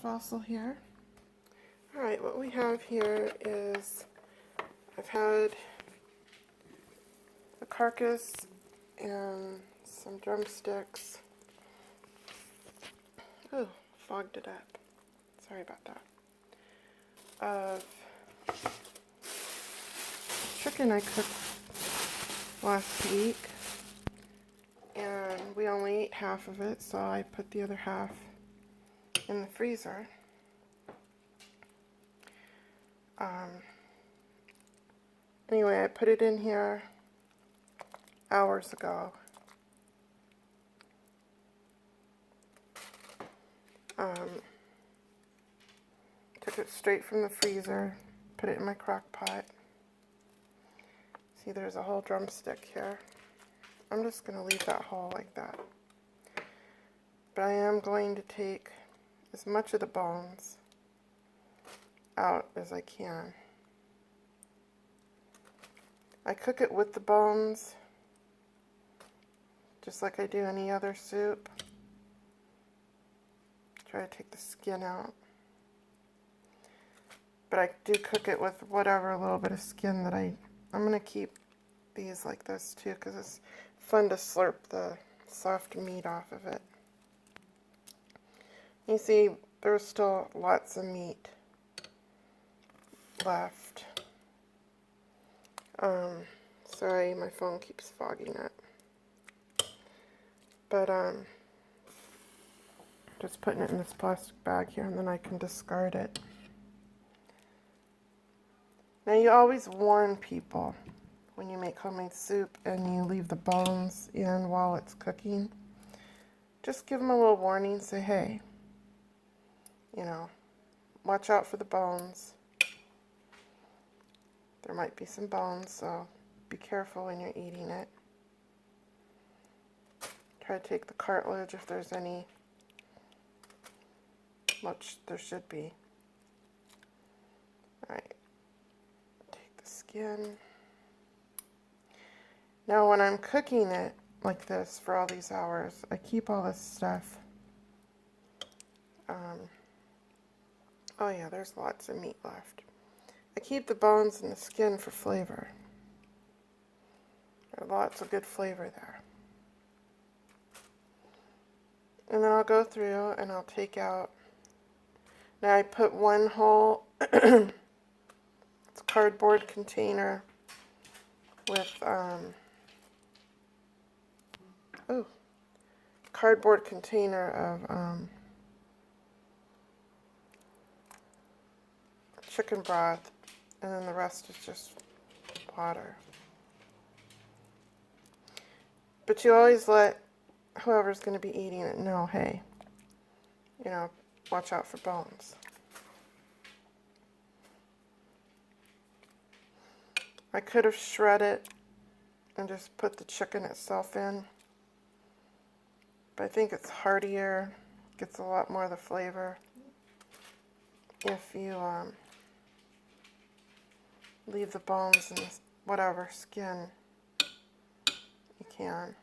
fossil here. Alright, what we have here is I've had a carcass and some drumsticks. Oh, fogged it up. Sorry about that. Of chicken I cooked last week, and we only ate half of it, so I put the other half in the freezer. Anyway, I put it in here hours ago. Took it straight from the freezer, put it in my crock pot. See, there's a whole drumstick here. I'm just going to leave that whole like that. But I am going to take as much of the bones out as I can. I cook it with the bones, just like I do any other soup. Try to take the skin out. But I do cook it with whatever little bit of skin that I'm going to keep these like this too, because it's fun to slurp the soft meat off of it. You see, there's still lots of meat left. Sorry, my phone keeps fogging up. But, just putting it in this plastic bag here, and then I can discard it. Now, you always warn people when you make homemade soup and you leave the bones in while it's cooking. Just give them a little warning, say, hey, you know, watch out for the bones. There might be some bones, so be careful when you're eating it. Try to take the cartilage if there's any, which there should be. Alright, take the skin. Now when I'm cooking it like this for all these hours, I keep all this stuff. Oh yeah, there's lots of meat left. I keep the bones and the skin for flavor. There's lots of good flavor there. And then I'll go through and I'll take out. Now I put one whole it's a cardboard container with cardboard container of chicken broth, and then the rest is just water. But you always let whoever's going to be eating it know, hey, you know, watch out for bones. I could have shredded it and just put the chicken itself in, but I think it's heartier, gets a lot more of the flavor if you leave the bones and whatever skin you can.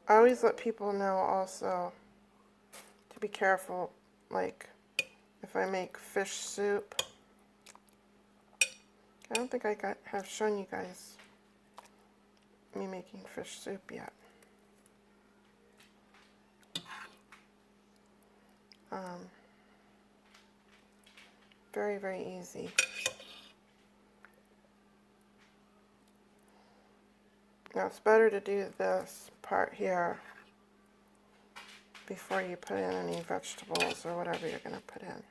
I always let people know also to be careful, like if I make fish soup. I don't think I have shown you guys me making fish soup yet. Very, very easy. Now it's better to do this part here before you put in any vegetables or whatever you're going to put in.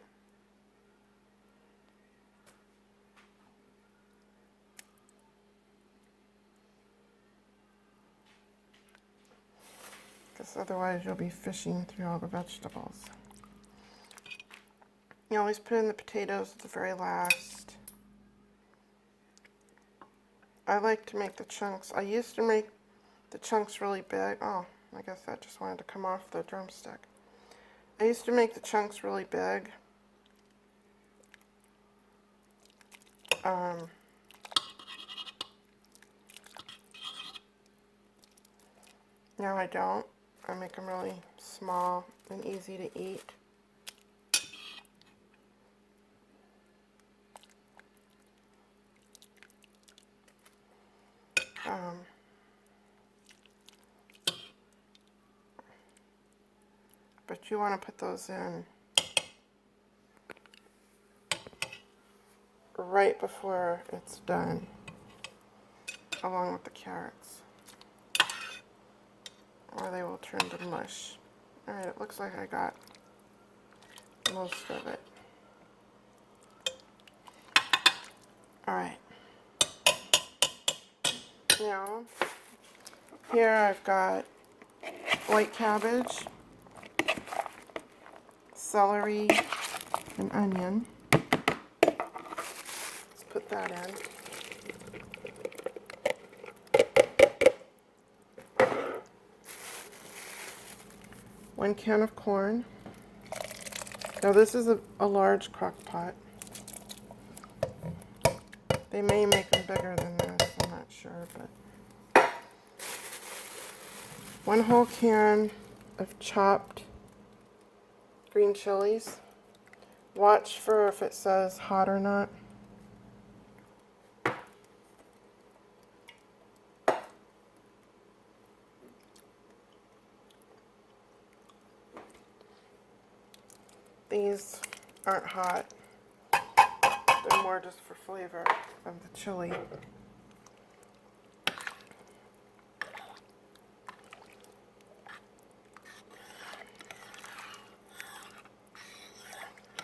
Because otherwise you'll be fishing through all the vegetables. You always put in the potatoes at the very last. I like to make the chunks. I used to make the chunks really big. Oh, I guess that just wanted to come off the drumstick. I used to make the chunks really big. No, I don't. I make them really small and easy to eat. But you want to put those in right before it's done, along with the carrots, or they will turn to mush. Alright, it looks like I got most of it. Alright. Now, here I've got white cabbage, celery, and onion. Let's put that in. One can of corn. Now this is a large crock pot. They may make them bigger than this, I'm not sure, but one whole can of chopped green chilies. Watch for if it says hot or not. These aren't hot. They're more just for flavor of the chili.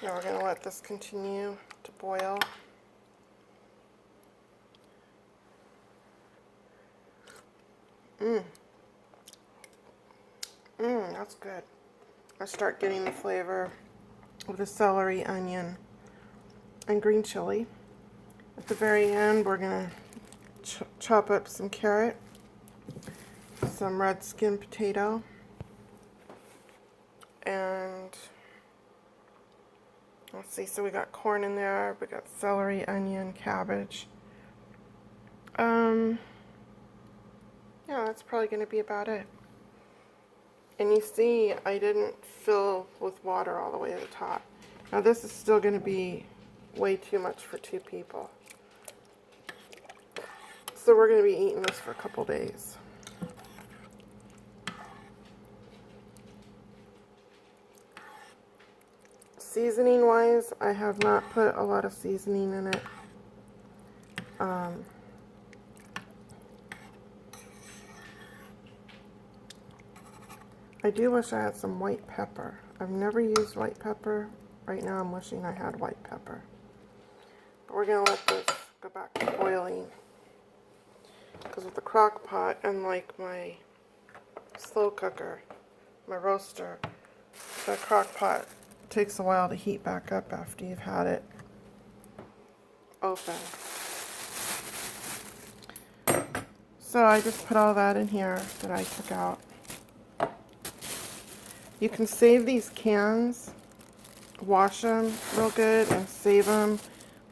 Now we're going to let this continue to boil. That's good. I start getting the flavor of the celery, onion, and green chili. At the very end, we're going to chop up some carrot, some red skin potato, and let's see, so we got corn in there, we got celery, onion, cabbage. Yeah, that's probably going to be about it. And you see, I didn't fill with water all the way to the top. Now this is still going to be way too much for 2 people. So we're going to be eating this for a couple days. Seasoning wise, I have not put a lot of seasoning in it. I do wish I had some white pepper. I've never used white pepper. Right now I'm wishing I had white pepper. But we're going to let this go back to boiling. Because with the crock pot, unlike my slow cooker, my roaster, the crock pot takes a while to heat back up after you've had it open. So I just put all that in here that I took out. You can save these cans, wash them real good, and save them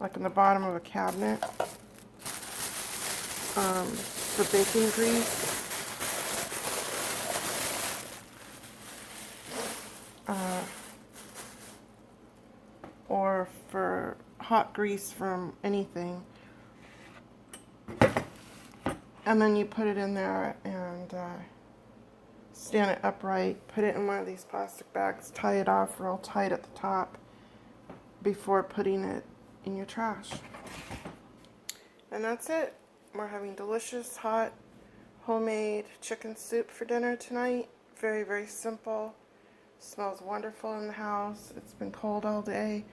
like in the bottom of a cabinet for baking grease. Or for hot grease from anything. And then you put it in there and stand it upright, put it in one of these plastic bags, tie it off real tight at the top before putting it in your trash. And that's it. We're having delicious, hot, homemade chicken soup for dinner tonight. Very, very simple. Smells wonderful in the house. It's been cold all day.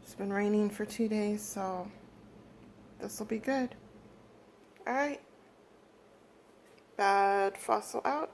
It's been raining for 2 days, so this will be good. Alright. Bad Fossil out.